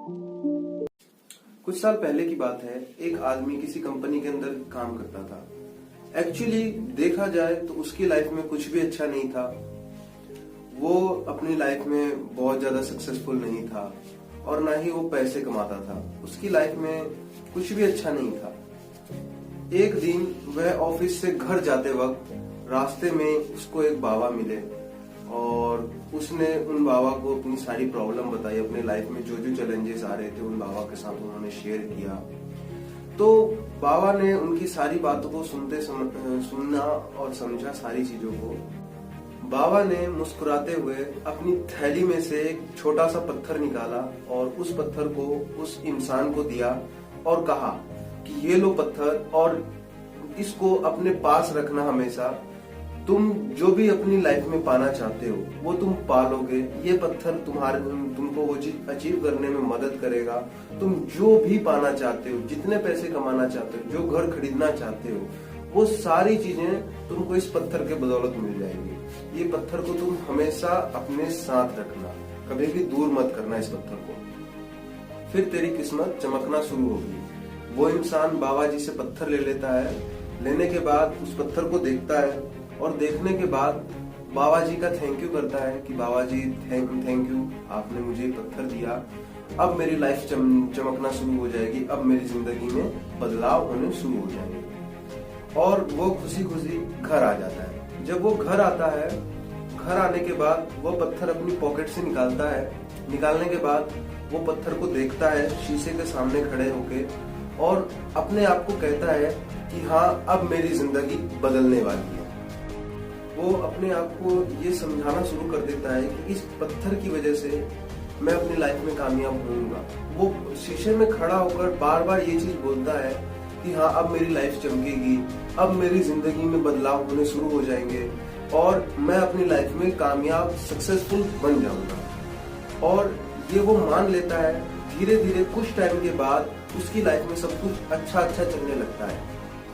कुछ साल पहले की बात है। एक आदमी किसी कंपनी के अंदर काम करता था। एक्चुअली देखा जाए तो उसकी लाइफ में कुछ भी अच्छा नहीं था। वो अपनी लाइफ में बहुत ज्यादा सक्सेसफुल नहीं था और ना ही वो पैसे कमाता था। उसकी लाइफ में कुछ भी अच्छा नहीं था। एक दिन वह ऑफिस से घर जाते वक्त रास्ते में उसको एक बाबा मिले और उसने उन बाबा को अपनी सारी प्रॉब्लम बताई। अपने लाइफ में जो जो चैलेंजेस आ रहे थे उन बाबा के साथ उन्होंने शेयर किया। तो बाबा ने उनकी सारी बातों को सुनना और समझा सारी चीजों को। बाबा ने मुस्कुराते हुए अपनी थैली में से एक छोटा सा पत्थर निकाला और उस पत्थर को उस इंसान को दिया और कहा कि ये लो पत्थर और इसको अपने पास रखना हमेशा। तुम जो भी अपनी लाइफ में पाना चाहते हो वो तुम पालोगे। ये पत्थर तुमको वो चीज अचीव करने में मदद करेगा। तुम जो भी पाना चाहते हो, जितने पैसे कमाना चाहते हो, जो घर खरीदना चाहते हो, वो सारी चीजें तुमको इस पत्थर के बदौलत मिल जाएगी। ये पत्थर को तुम हमेशा अपने साथ रखना, कभी भी दूर मत करना इस पत्थर को। फिर तेरी किस्मत चमकना शुरू होगी। वो इंसान बाबा जी से पत्थर ले लेता है। लेने के बाद उस पत्थर को देखता है और देखने के बाद बाबा जी का थैंक यू करता है कि बाबा जी थैंक यू, आपने मुझे पत्थर दिया। अब मेरी लाइफ चमकना शुरू हो जाएगी। अब मेरी जिंदगी में बदलाव होने शुरू हो जाएंगे। और वो खुशी खुशी घर आ जाता है। जब वो घर आता है, घर आने के बाद वो पत्थर अपनी पॉकेट से निकालता है। निकालने के बाद वो पत्थर को देखता है शीशे के सामने खड़े होके और अपने आप को कहता है कि हाँ, अब मेरी जिंदगी बदलने वाली है। वो अपने आप को ये समझाना शुरू कर देता है कि इस पत्थर की वजह से मैं अपनी लाइफ में कामयाब होऊंगा। वो शीशे में खड़ा होकर बार बार ये चीज बोलता है कि हाँ, अब मेरी लाइफ चमकेगी, अब मेरी जिंदगी में बदलाव होने शुरू हो जाएंगे और मैं अपनी लाइफ में कामयाब सक्सेसफुल बन जाऊंगा। और ये वो मान लेता है। धीरे धीरे कुछ टाइम के बाद उसकी लाइफ में सब कुछ अच्छा चलने लगता है।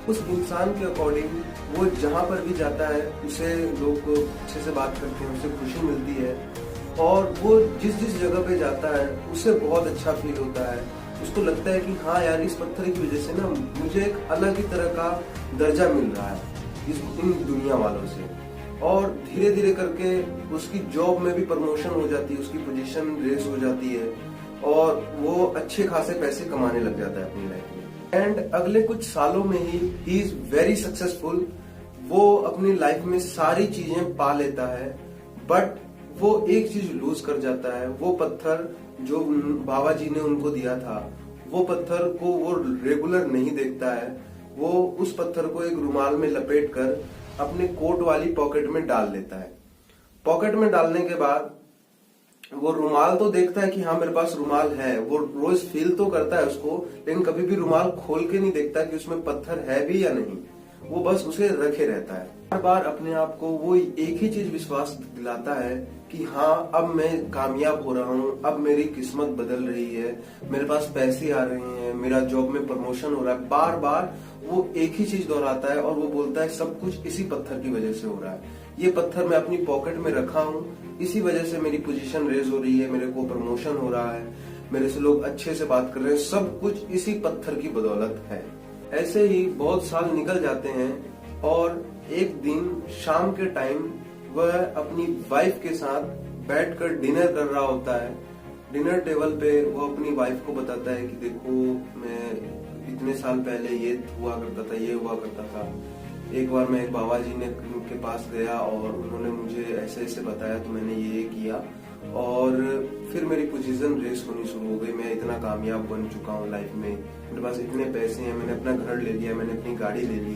उस इंसान के अकॉर्डिंग वो जहाँ पर भी जाता है उसे लोग अच्छे से बात करते हैं, उसे खुशी मिलती है और वो जिस जगह पे जाता है उसे बहुत अच्छा फील होता है। उसको लगता है कि हाँ यार, इस पत्थर की वजह से ना मुझे एक अलग ही तरह का दर्जा मिल रहा है इन दुनिया वालों से। और धीरे धीरे करके उसकी जॉब में भी प्रमोशन हो जाती है, उसकी पोजीशन रेस हो जाती है और वो अच्छे खासे पैसे कमाने लग जाता है अपनी लाइफ में। एंड अगले कुछ सालों में ही इज वेरी सक्सेसफुल। वो अपनी लाइफ में सारी चीजें पा लेता है, बट वो एक चीज लूज कर जाता है। वो पत्थर जो बाबा जी ने उनको दिया था, वो पत्थर को वो रेगुलर नहीं देखता है। वो उस पत्थर को एक रुमाल में लपेट कर अपने कोट वाली पॉकेट में डाल लेता है। पॉकेट में डालने के बाद वो रुमाल तो देखता है कि हाँ, मेरे पास रुमाल है। वो रोज फील तो करता है उसको, लेकिन कभी भी रुमाल खोल के नहीं देखता कि उसमें पत्थर है भी या नहीं। वो बस उसे रखे रहता है। बार बार अपने आप को वो एक ही चीज विश्वास दिलाता है कि हाँ, अब मैं कामयाब हो रहा हूँ, अब मेरी किस्मत बदल रही है, मेरे पास पैसे आ रहे हैं, मेरा जॉब में प्रमोशन हो रहा है। बार बार वो एक ही चीज दोहराता है और वो बोलता है सब कुछ इसी पत्थर की वजह से हो रहा है। ये पत्थर मैं अपनी पॉकेट में रखा हूँ, इसी वजह से मेरी पोजीशन रेज हो रही है, मेरे को प्रमोशन हो रहा है, मेरे से लोग अच्छे से बात कर रहे हैं, सब कुछ इसी पत्थर की बदौलत है। ऐसे ही बहुत साल निकल जाते हैं और एक दिन शाम के टाइम वह अपनी वाइफ के साथ बैठकर डिनर कर रहा होता है। डिनर टेबल पे वो अपनी वाइफ को बताता है कि देखो, मैं इतने साल पहले ये हुआ करता था, ये हुआ करता था। एक बार मैं एक बाबा जी ने के पास गया और उन्होंने मुझे ऐसे ऐसे बताया, तो मैंने ये किया और फिर मेरी पोजीशन रेस होनी शुरू हो गई। मैं इतना कामयाब बन चुका हूँ लाइफ में, मेरे पास इतने पैसे हैं, मैंने अपना घर ले लिया, मैंने अपनी गाड़ी ले ली।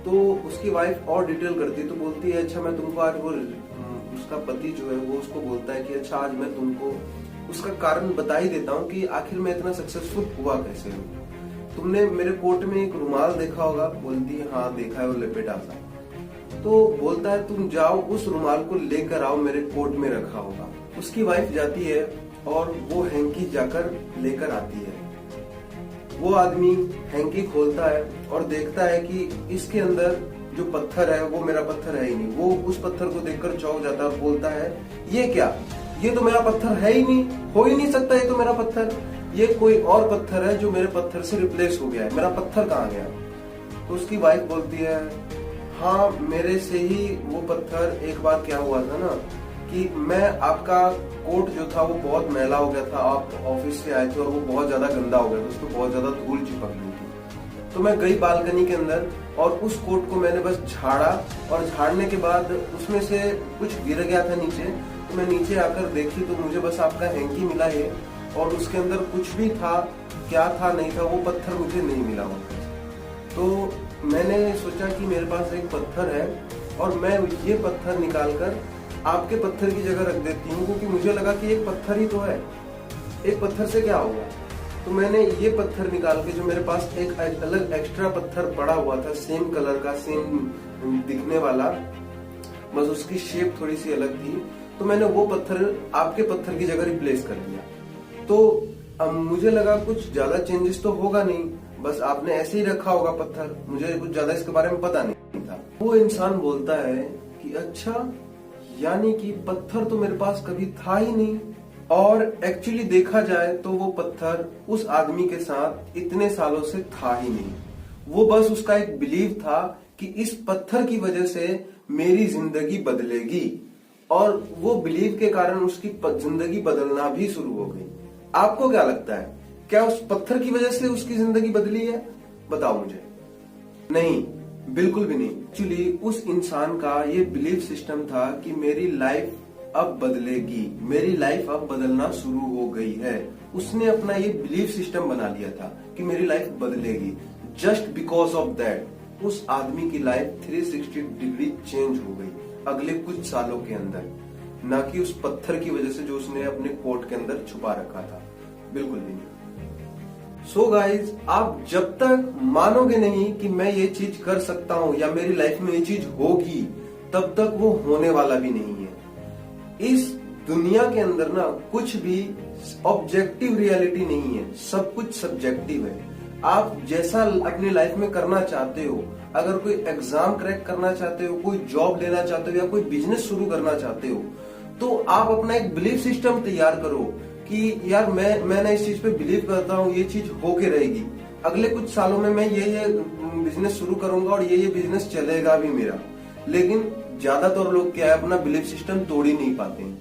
तो उसकी वाइफ और डिटेल करती है, तो बोलती है अच्छा, मैं तुमको आज वो उसका पति जो है वो उसको बोलता है कि अच्छा, आज मैं तुमको उसका कारण बता ही देता हूँ कि आखिर मैं इतना सक्सेसफुल हुआ कैसे हूँ। तुमने मेरे कोट में एक रुमाल देखा होगा? बोलती है हाँ, देखा है, वो लपेटा था। तो बोलता है तुम जाओ, उस रुमाल को लेकर आओ, मेरे कोट में रखा होगा। उसकी वाइफ जाती है और वो हैंकी जाकर लेकर आती है। वो आदमी हैंकी खोलता है और देखता है कि इसके अंदर जो पत्थर है वो मेरा पत्थर है ही नहीं। वो उस पत्थर को देखकर चौंक जाता है और बोलता है ये क्या, ये तो मेरा पत्थर है ही नहीं, हो ही नहीं सकता, ये तो मेरा पत्थर, ये कोई और पत्थर है जो मेरे पत्थर से रिप्लेस हो गया है, मेरा पत्थर कहाँ गया? तो उसकी वाइफ बोलती है, हाँ मेरे से ही वो पत्थर, एक बार क्या हुआ था ना कि मैं, आपका कोट जो था वो बहुत मैला हो गया था, आप ऑफिस से आए थे और वो बहुत ज्यादा गंदा हो गया था, उसमें बहुत ज्यादा धूल चिपक गई थी। तो मैं गई बालकनी के अंदर और उस कोट को मैंने बस झाड़ा, और झाड़ने के बाद उसमें से कुछ गिर गया था नीचे। तो मैं नीचे आकर देखी तो मुझे बस आपका हैंकी मिला है, और उसके अंदर कुछ भी था, क्या था नहीं था, वो पत्थर मुझे नहीं मिला हुआ। तो मैंने सोचा कि मेरे पास एक पत्थर है और मैं ये पत्थर निकालकर आपके पत्थर की जगह रख देती हूँ, क्योंकि मुझे लगा कि एक पत्थर ही तो है, एक पत्थर से क्या होगा। तो मैंने ये पत्थर निकाल के, जो मेरे पास एक अलग एक्स्ट्रा पत्थर पड़ा हुआ था, सेम कलर का, सेम दिखने वाला, बस उसकी शेप थोड़ी सी अलग थी, तो मैंने वो पत्थर आपके पत्थर की जगह रिप्लेस कर दिया। तो अब मुझे लगा कुछ ज्यादा चेंजेस तो होगा नहीं, बस आपने ऐसे ही रखा होगा पत्थर, मुझे कुछ ज्यादा इसके बारे में पता नहीं था। वो इंसान बोलता है कि अच्छा, यानी कि पत्थर तो मेरे पास कभी था ही नहीं। और एक्चुअली देखा जाए तो वो पत्थर उस आदमी के साथ इतने सालों से था ही नहीं, वो बस उसका एक बिलीव था कि इस पत्थर की वजह से मेरी जिंदगी बदलेगी, और वो बिलीव के कारण उसकी जिंदगी बदलना भी शुरू हो गई। आपको क्या लगता है, क्या उस पत्थर की वजह से उसकी जिंदगी बदली है? बताओ मुझे। नहीं, बिल्कुल भी नहीं। एक्चुअली उस इंसान का ये बिलीफ सिस्टम था कि मेरी लाइफ अब बदलेगी, मेरी लाइफ अब बदलना शुरू हो गई है। उसने अपना ये बिलीफ सिस्टम बना लिया था कि मेरी लाइफ बदलेगी। जस्ट बिकॉज ऑफ दैट उस आदमी की लाइफ 360 डिग्री चेंज हो गई अगले कुछ सालों के अंदर, ना कि उस पत्थर की वजह से जो उसने अपने कोट के अंदर छुपा रखा था। बिल्कुल भी नहीं। सो गाइज, आप जब तक मानोगे नहीं कि मैं ये चीज कर सकता हूं या मेरी लाइफ में ये चीज होगी, तब तक वो होने वाला भी नहीं है। इस दुनिया के अंदर ना कुछ भी ऑब्जेक्टिव रियलिटी नहीं है, सब कुछ सब्जेक्टिव है। आप जैसा अपनी लाइफ में करना चाहते हो, अगर कोई एग्जाम क्रैक करना चाहते हो, कोई जॉब लेना चाहते हो या कोई बिजनेस शुरू करना चाहते हो, तो आप अपना एक बिलीफ सिस्टम तैयार करो कि यार मैं इस चीज पे बिलीव करता हूँ, ये चीज होके रहेगी, अगले कुछ सालों में मैं ये बिजनेस शुरू करूंगा और ये बिजनेस चलेगा भी मेरा। लेकिन ज्यादातर लोग क्या है, अपना बिलीफ सिस्टम तोड़ ही नहीं पाते हैं।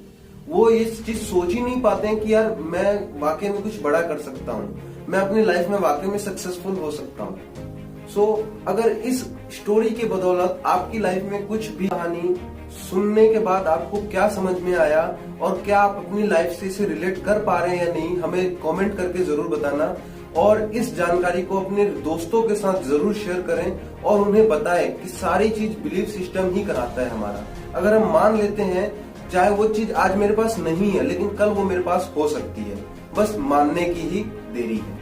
वो इस चीज सोच ही नहीं पाते हैं कि यार मैं वाकई में कुछ बड़ा कर सकता हूँ, मैं अपनी लाइफ में वाकई में सक्सेसफुल हो सकता हूँ। सो अगर इस स्टोरी के बदौलत आपकी लाइफ में कुछ भी कहानी सुनने के बाद आपको क्या समझ में आया और क्या आप अपनी लाइफ से इसे रिलेट कर पा रहे हैं या नहीं, हमें कमेंट करके जरूर बताना। और इस जानकारी को अपने दोस्तों के साथ जरूर शेयर करें और उन्हें बताएं कि सारी चीज बिलीफ सिस्टम ही कराता है हमारा। अगर हम मान लेते हैं, चाहे वो चीज आज मेरे पास नहीं है लेकिन कल वो मेरे पास हो सकती है, बस मानने की ही देरी है।